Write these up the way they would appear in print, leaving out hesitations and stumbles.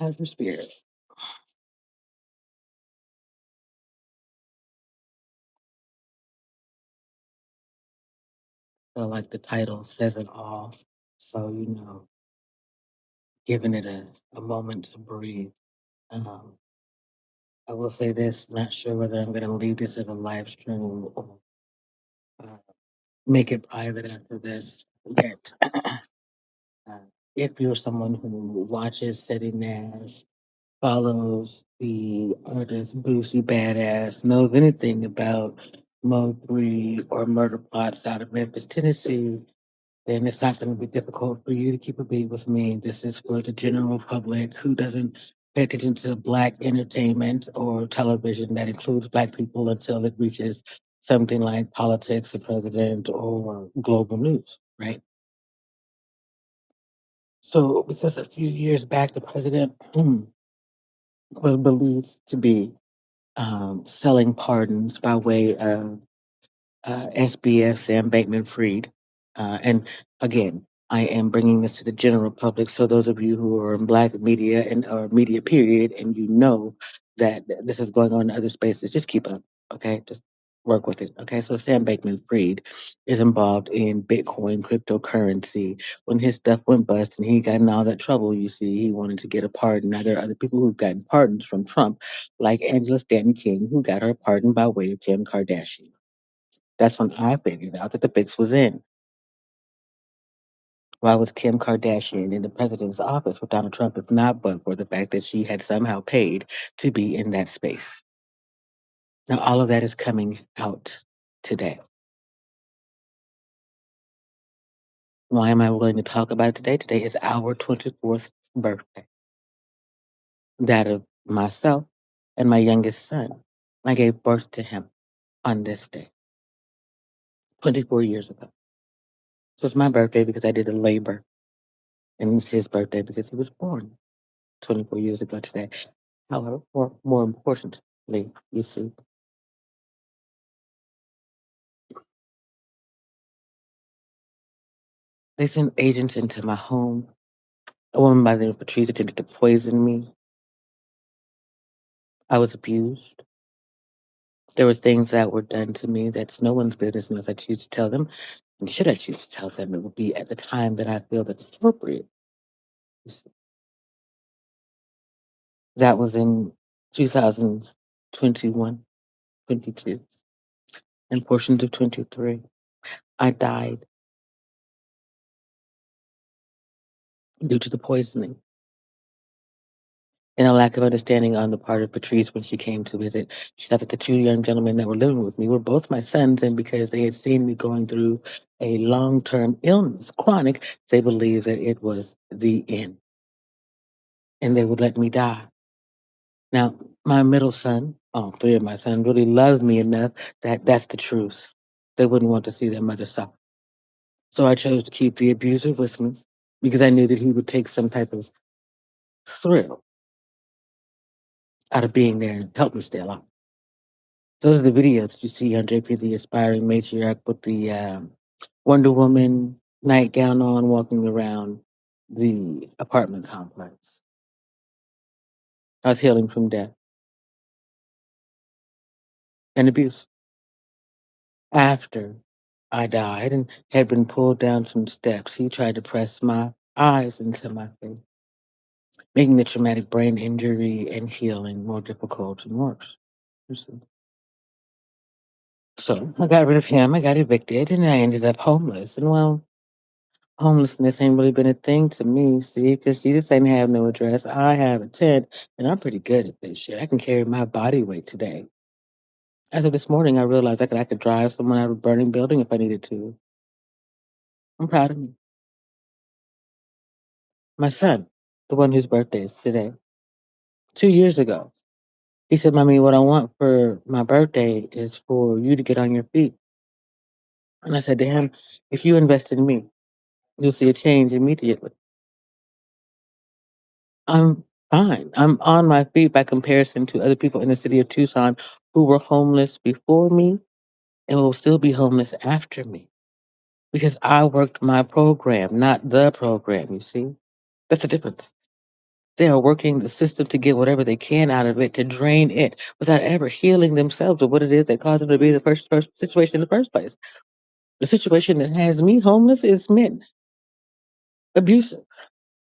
How's your spirit? So, like the title says it all. So, giving it a moment to breathe. Um, I will say this, not sure whether I'm going to leave this as a live stream or uh, make it private after this. Yet, uh, if you're someone who watches City Nash, follows the artist Boosie Badass, knows anything about Mo 3 or murder plots out of Memphis, Tennessee, then it's not going to be difficult for you to keep a beat with me. This is for the general public who doesn't pay attention to Black entertainment or television that includes Black people until it reaches something like politics, the president, or global news, right? So, because a few years back, the president was believed to be selling pardons by way of SBF, Sam Bankman Fried. And again, I am bringing this to the general public. So those of you who are in Black media and or media period, and you know that this is going on in other spaces, just keep up. Okay, just work with it. Okay, so Sam Bankman Fried is involved in Bitcoin cryptocurrency. When his stuff went bust and he got in all that trouble, you see, he wanted to get a pardon. Now there are other people who've gotten pardons from Trump, like Angela Stanton King, who got her pardon by way of Kim Kardashian. That's when I figured out that the fix was in. Why was Kim Kardashian in the president's office with Donald Trump if not but for the fact that she had somehow paid to be in that space? Now, all of that is coming out today. Why am I willing to talk about it today? Today is our 24th birthday, that of myself and my youngest son. I gave birth to him on this day, 24 years ago. So it's my birthday because I did a labor, and it's his birthday because he was born 24 years ago today. However, more importantly, you see, they sent agents into my home. A woman by the name of Patrice attempted to poison me. I was abused. There were things that were done to me that's no one's business unless I choose to tell them. And should I choose to tell them, it will be at the time that I feel that's appropriate. You see. That was in 2021, 22, and portions of 23. I died due to the poisoning and a lack of understanding on the part of Patrice when she came to visit. She thought that the two young gentlemen that were living with me were both my sons, and because they had seen me going through a long term illness, chronic, they believed that it was the end and they would let me die. Now, my middle son, all three of my sons, really loved me enough that that's the truth. They wouldn't want to see their mother suffer. So I chose to keep the abuser with me because I knew that he would take some type of thrill out of being there and help me stay alive. Those are the videos you see on JP the Aspiring Matriarch with the Wonder Woman nightgown on, walking around the apartment complex. I was healing from death and abuse. After I died and had been pulled down some steps, he tried to press my eyes into my face, making the traumatic brain injury and healing more difficult and worse. You see. So I got rid of him, I got evicted, and I ended up homeless. And well, homelessness ain't really been a thing to me, see, because you just ain't have no address. I have a tent, and I'm pretty good at this shit. I can carry my body weight today. As of this morning, I realized I could drive someone out of a burning building if I needed to. I'm proud of me. My son, the one whose birthday is today, 2 years ago, he said, Mommy, what I want for my birthday is for you to get on your feet. And I said to him, if you invest in me, you'll see a change immediately. I'm fine. I'm on my feet by comparison to other people in the city of Tucson who were homeless before me and will still be homeless after me because I worked my program, not the program, you see? That's the difference. They are working the system to get whatever they can out of it, to drain it without ever healing themselves of what it is that caused them to be in the first situation in the first place. The situation that has me homeless is men, abusive,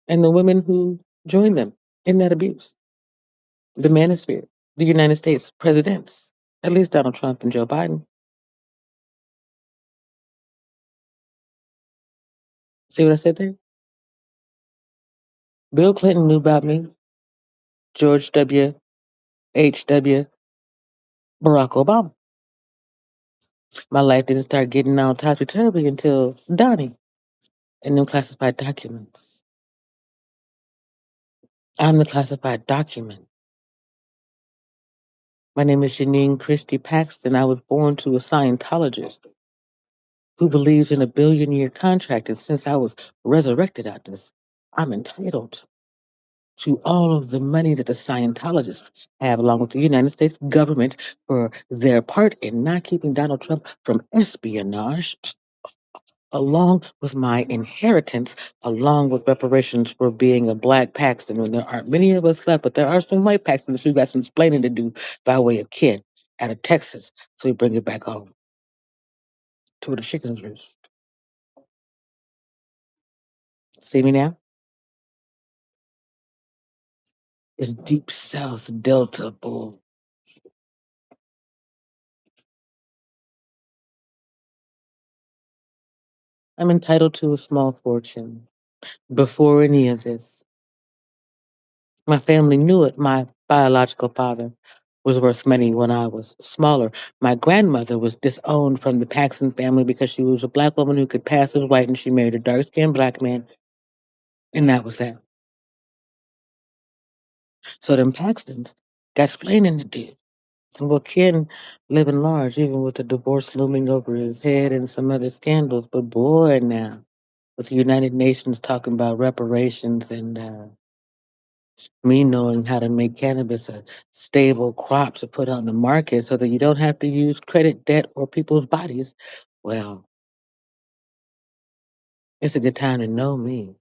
and the women who join them in that abuse. The manosphere, the United States presidents, at least Donald Trump and Joe Biden. See what I said there? Bill Clinton knew about me. George W. H.W. Barack Obama. My life didn't start getting all topsy-turvy until Donnie and them classified documents. I'm the classified document. My name is Janine Christie Paxton. I was born to a Scientologist who believes in a billion-year contract, and since I was resurrected out this, I'm entitled to all of the money that the Scientologists have, along with the United States government, for their part in not keeping Donald Trump from espionage, along with my inheritance, along with reparations for being a Black Paxton. When there aren't many of us left, but there are some white Paxtons who got some explaining to do by way of kin out of Texas. So we bring it back home to where the chickens roost. See me now? It's Deep South Delta bull. I'm entitled to a small fortune. Before any of this, my family knew it. My biological father was worth money when I was smaller. My grandmother was disowned from the Paxton family because she was a Black woman who could pass as white, and she married a dark-skinned Black man, and that was that. So them Paxtons got splaining to do. And well, Ken living large, even with the divorce looming over his head and some other scandals. But boy, now, with the United Nations talking about reparations and me knowing how to make cannabis a stable crop to put on the market so that you don't have to use credit, debt, or people's bodies, well, it's a good time to know me,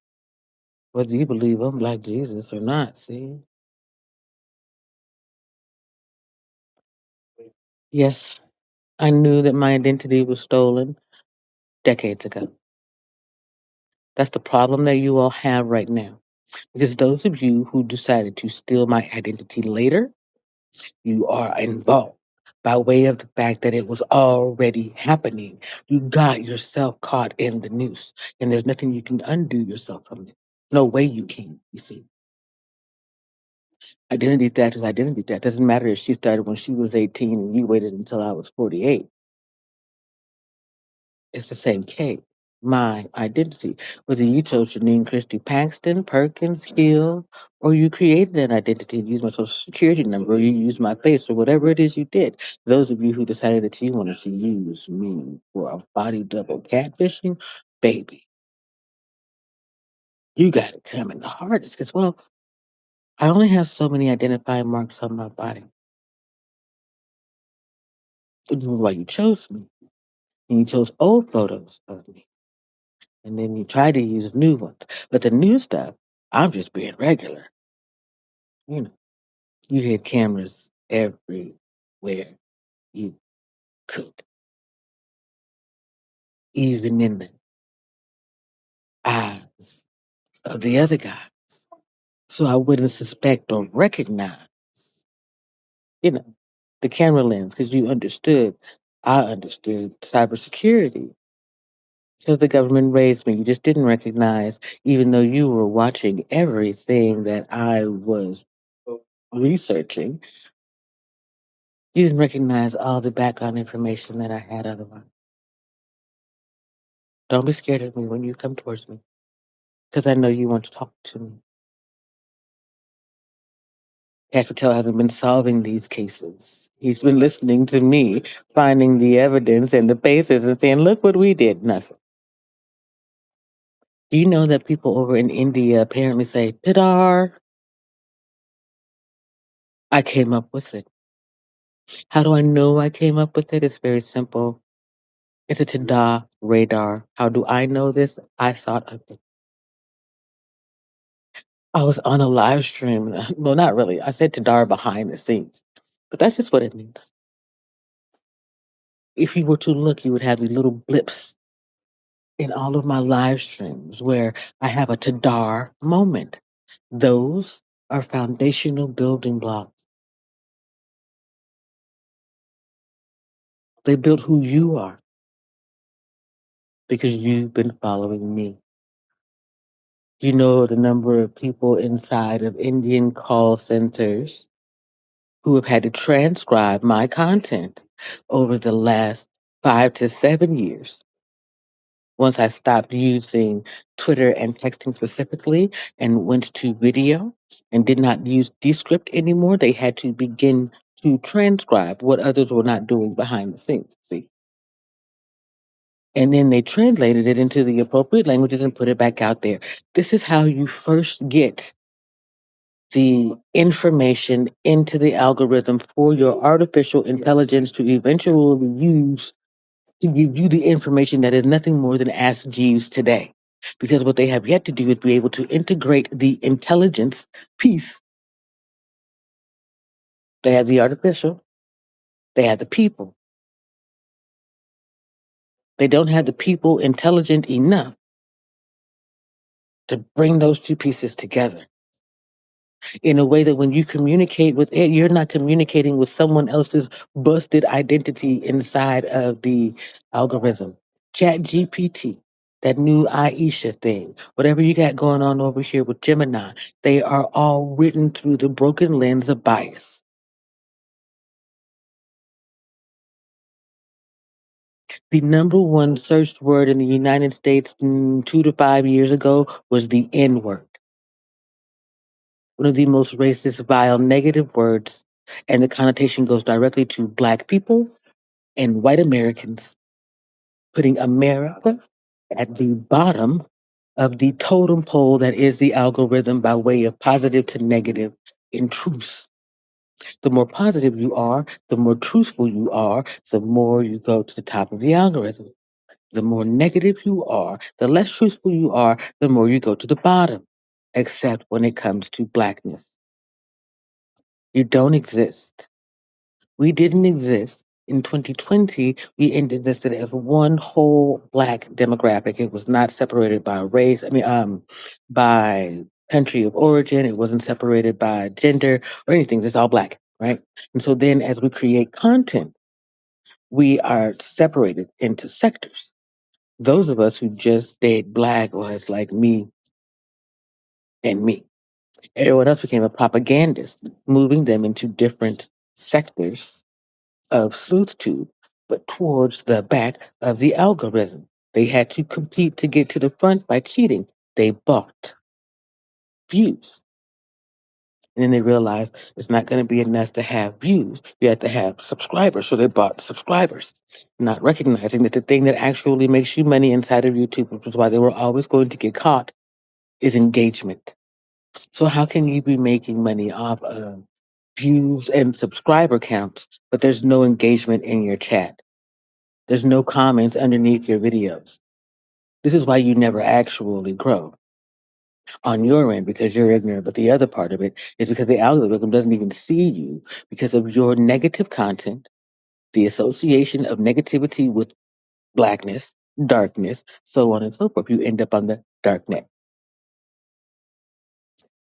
whether you believe I'm like Jesus or not, see? Yes, I knew that my identity was stolen decades ago. That's the problem that you all have right now. Because those of you who decided to steal my identity later, you are involved by way of the fact that it was already happening. You got yourself caught in the noose, and there's nothing you can undo yourself from it. No way you can, you see. Identity theft is identity theft. Doesn't matter if she started when she was 18 and you waited until I was 48. It's the same case. My identity. Whether you chose Janine Christie Paxton, Perkins, Hill, or you created an identity and used my social security number, or you used my face, or whatever it is you did. Those of you who decided that you wanted to use me for a body double catfishing, baby, you got it coming the hardest. Because, well, I only have so many identifying marks on my body. This is why you chose me. And you chose old photos of me. And then you tried to use new ones. But the new stuff, I'm just being regular. You know, you had cameras everywhere you could, even in the eyes of the other guy. So I wouldn't suspect or recognize, you know, the camera lens because you understood, I understood cybersecurity because the government raised me. You just didn't recognize, even though you were watching everything that I was researching, you didn't recognize all the background information that I had otherwise. Don't be scared of me when you come towards me because I know you want to talk to me. Cash Patel hasn't been solving these cases. He's been listening to me, finding the evidence and the basis and saying, look what we did. Nothing. Do you know that people over in India apparently say, ta-da? I came up with it. How do I know I came up with it? It's very simple. It's a ta-da radar. How do I know this? I thought of it. I was on a live stream. Well, not really. I said Tadara behind the scenes, but that's just what it means. If you were to look, you would have these little blips in all of my live streams where I have a Tadar moment. Those are foundational building blocks. They build who you are because you've been following me. You know the number of people inside of Indian call centers who have had to transcribe my content over the last 5 to 7 years. Once I stopped using Twitter and texting specifically and went to video and did not use Descript anymore, they had to begin to transcribe what others were not doing behind the scenes. See? And then they translated it into the appropriate languages and put it back out there. This is how you first get the information into the algorithm for your artificial intelligence to eventually use to give you the information that is nothing more than Ask Jeeves today. Because what they have yet to do is be able to integrate the intelligence piece. They have the artificial, they have the people. They don't have the people intelligent enough to bring those two pieces together in a way that when you communicate with it, you're not communicating with someone else's busted identity inside of the algorithm. Chat GPT, that new Aisha thing, whatever you got going on over here with Gemini, they are all written through the broken lens of bias. The number one searched word in the United States 2 to 5 years ago was the N word. One of the most racist, vile, negative words, and the connotation goes directly to Black people and white Americans, putting America at the bottom of the totem pole that is the algorithm by way of positive to negative in truth. The more positive you are, the more truthful you are, the more you go to the top of the algorithm. The more negative you are, the less truthful you are, the more you go to the bottom, except when it comes to Blackness. You don't exist. We didn't exist. In 2020, we existed as one whole Black demographic. It was not separated by race. By country of origin. It wasn't separated by gender or anything. It's all Black, right? And so then as we create content, we are separated into sectors. Those of us who just stayed Black was like me and me. Everyone else became a propagandist, moving them into different sectors of SleuthTube, but towards the back of the algorithm. They had to compete to get to the front by cheating. They bought views. And then they realized it's not going to be enough to have views. You have to have subscribers. So they bought subscribers, not recognizing that the thing that actually makes you money inside of YouTube, which is why they were always going to get caught, is engagement. So how can you be making money off of views and subscriber counts, but there's no engagement in your chat? There's no comments underneath your videos. This is why you never actually grow on your end because you're ignorant. But the other part of it is because the algorithm doesn't even see you because of your negative content, the association of negativity with Blackness, darkness, so on and so forth. You end up on the dark net.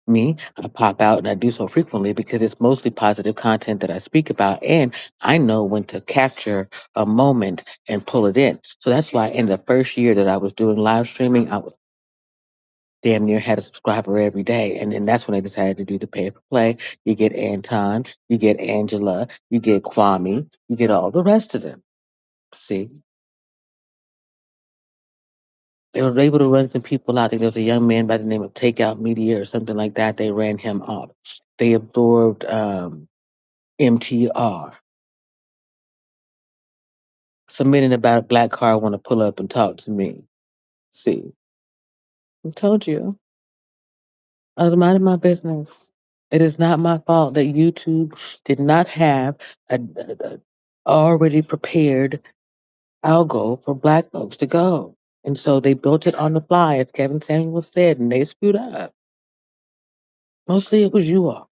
Me, I pop out and I do so frequently because it's mostly positive content that I speak about. And I know when to capture a moment and pull it in. So that's why in the first year that I was doing live streaming, I was damn near had a subscriber every day. And then that's when I decided to do the pay for play. You get Anton, you get Angela, you get Kwame, you get all the rest of them. See? They were able to run some people out. I think there was a young man by the name of Takeout Media or something like that. They ran him off. They absorbed MTR. Some men in a black car want to pull up and talk to me. See, I told you. I was minding my business. It is not my fault that YouTube did not have a already prepared algo for Black folks to go. And so they built it on the fly, as Kevin Samuel said, and they screwed up. Mostly it was you all,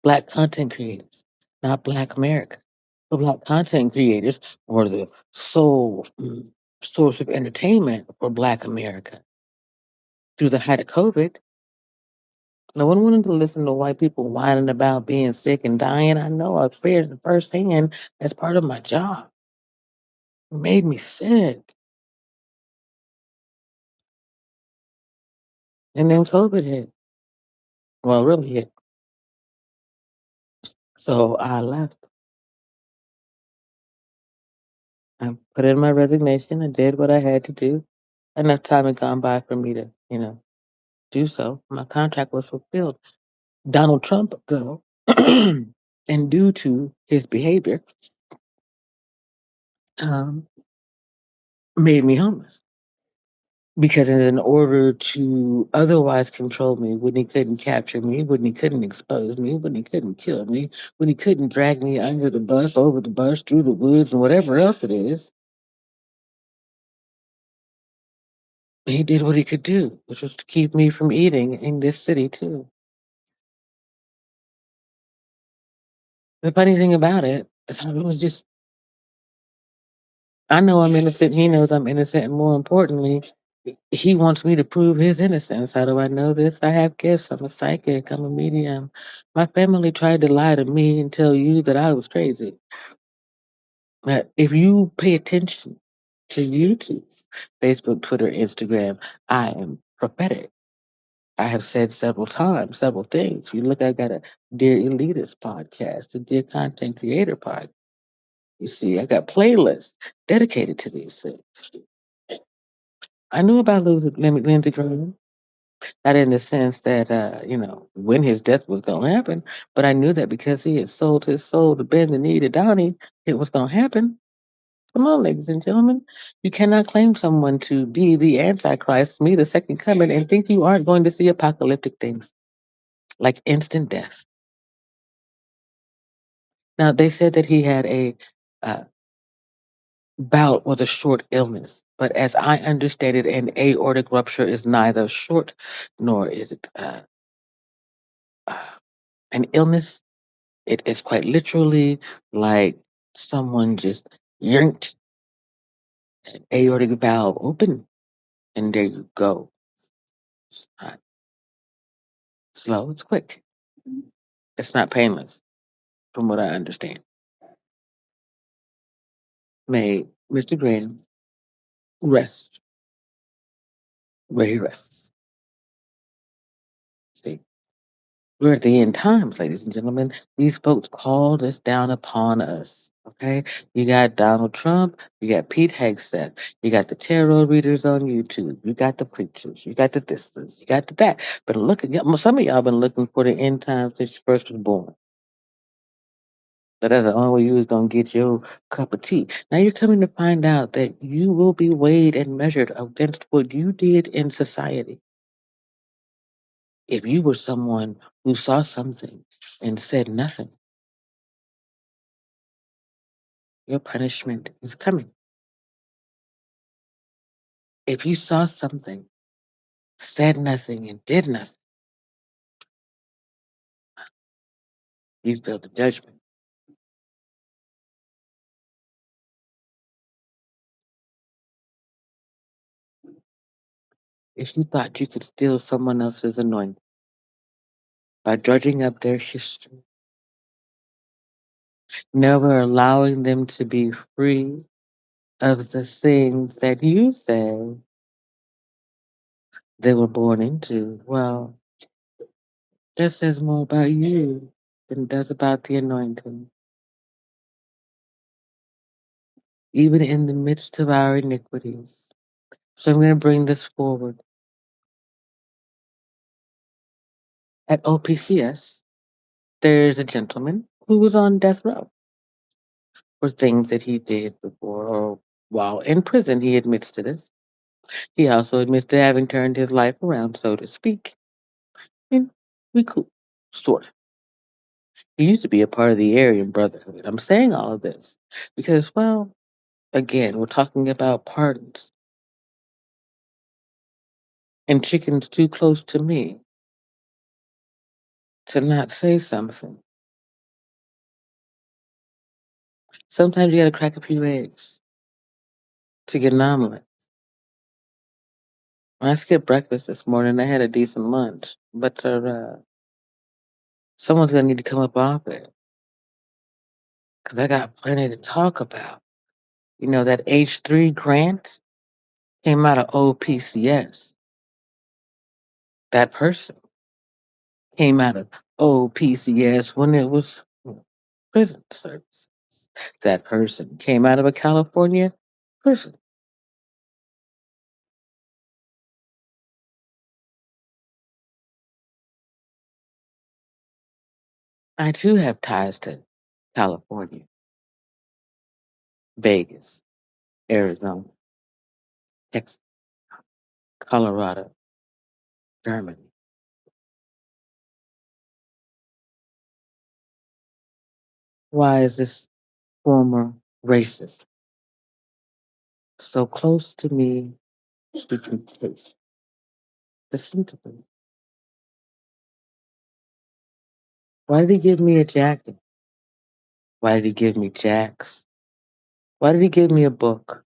Black content creators, not Black America. The Black content creators were the sole source of entertainment for Black America. Through the height of COVID, no one wanted to listen to white people whining about being sick and dying. I know I experienced it firsthand as part of my job. It made me sick. And then COVID hit. Well, really hit. So I left. I put in my resignation and did what I had to do. Enough time had gone by for me to, do so. My contract was fulfilled. Donald Trump, though, and due to his behavior, um, made me homeless. Because in order to otherwise control me, when he couldn't capture me, when he couldn't expose me, when he couldn't kill me, when he couldn't drag me under the bus, over the bus, through the woods, and whatever else it is, he did what he could do, which was to keep me from eating in this city too. The funny thing about it is I was just I know I'm innocent, he knows I'm innocent, and more importantly, he wants me to prove his innocence. How do I know this? I have gifts. I'm a psychic, I'm a medium. My family tried to lie to me and tell you that I was crazy. But if you pay attention to YouTube, Facebook, Twitter, Instagram, I am prophetic. I have said several times, several things. You look, I got a Dear Elitist podcast, a Dear Content Creator podcast. You see, I got playlists dedicated to these things. I knew about Lindsey Graham, not in the sense that, when his death was going to happen, but I knew that because he had sold his soul to bend the knee to Donnie, it was going to happen. Come on, ladies and gentlemen. You cannot claim someone to be the Antichrist, me, the second coming, and think you aren't going to see apocalyptic things like instant death. Now, they said that he had a uh, bout with a short illness, but as I understand it, an aortic rupture is neither short nor is it uh, an illness. It is quite literally like someone just yanked an aortic valve open, and there you go. It's not slow, it's quick. It's not painless, from what I understand. May Mr. Graham rest where he rests. See, we're at the end times, ladies and gentlemen. These folks called us down upon us. Okay, you got Donald Trump, you got Pete Hegseth, you got the tarot readers on YouTube, you got the preachers, you got the this, you got the that. But look at some of y'all been looking for the end times since you first was born. So that's the only way you was gonna get your cup of tea. Now you're coming to find out that you will be weighed and measured against what you did in society. If you were someone who saw something and said nothing, your punishment is coming. If you saw something, said nothing, and did nothing, you feel the judgment. If you thought you could steal someone else's anointing by drudging up their history, never allowing them to be free of the things that you say they were born into, well, that says more about you than it does about the anointing. Even in the midst of our iniquities. So I'm going to bring this forward. At OPCS, there's a gentleman who was on death row for things that he did before or while in prison. He admits to this. He also admits to having turned his life around, so to speak. And we cool, sort of. He used to be a part of the Aryan Brotherhood. I'm saying all of this because, well, again, we're talking about pardons and chickens too close to me. to not say something. Sometimes you gotta crack a few eggs to get an omelet. I skipped breakfast this morning. I had a decent lunch, but someone's gonna need to come up off it because I got plenty to talk about. You know, that H3 grant came out of OPCS. That person came out of OPCS when it was prison service. That person came out of a California prison. I too have ties to California, Vegas, Arizona, Texas, Colorado, Germany. Why is this former racist so close to me speaking taste? Listen to me. Why did he give me a jacket? Why did he give me jacks? Why did he give me a book?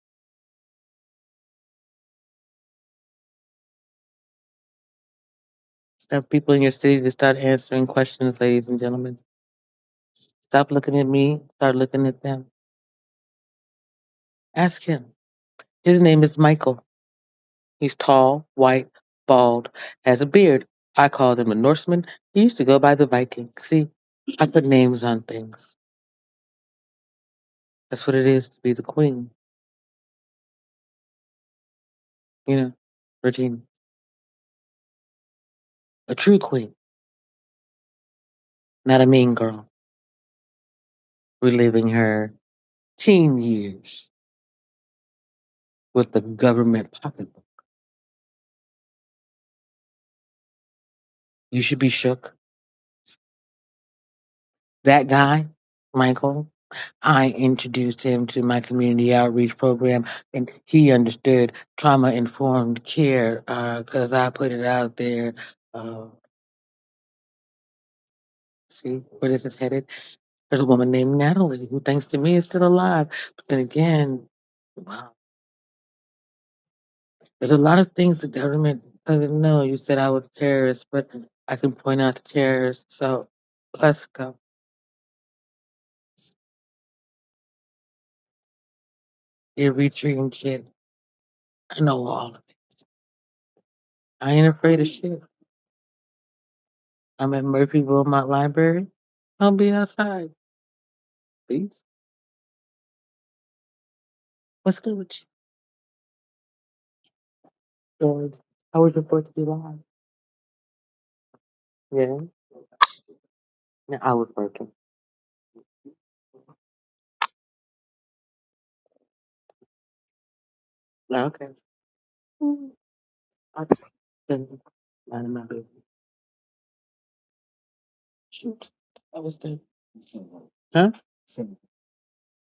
Stop people in your city to start answering questions, ladies and gentlemen. Stop looking at me, start looking at them. Ask him. His name is Michael. He's tall, white, bald, has a beard. I call him a Norseman. He used to go by the Viking. See, I put names on things. That's what it is to be the queen, you know, Regina. A true queen, not a mean girl, reliving her teen years with the government pocketbook. You should be shook. That guy, Michael, I introduced him to my community outreach program, and he understood trauma informed care because I put it out there. Uh, see where this is headed? There's a woman named Natalie who, thanks to me, is still alive. But then again, wow, there's a lot of things the government doesn't know. You said I was a terrorist, but I can point out the terrorists. So let's go. Eritrean shit. I know all of it. I ain't afraid of shit. I'm at Murphy Wilmot Library. I'll be outside. Please. What's good with you, George? How was your 4th of July? Yeah. Yeah, I was working. No, okay. Mm, I just been minding my business. Shoot. I was done. Huh?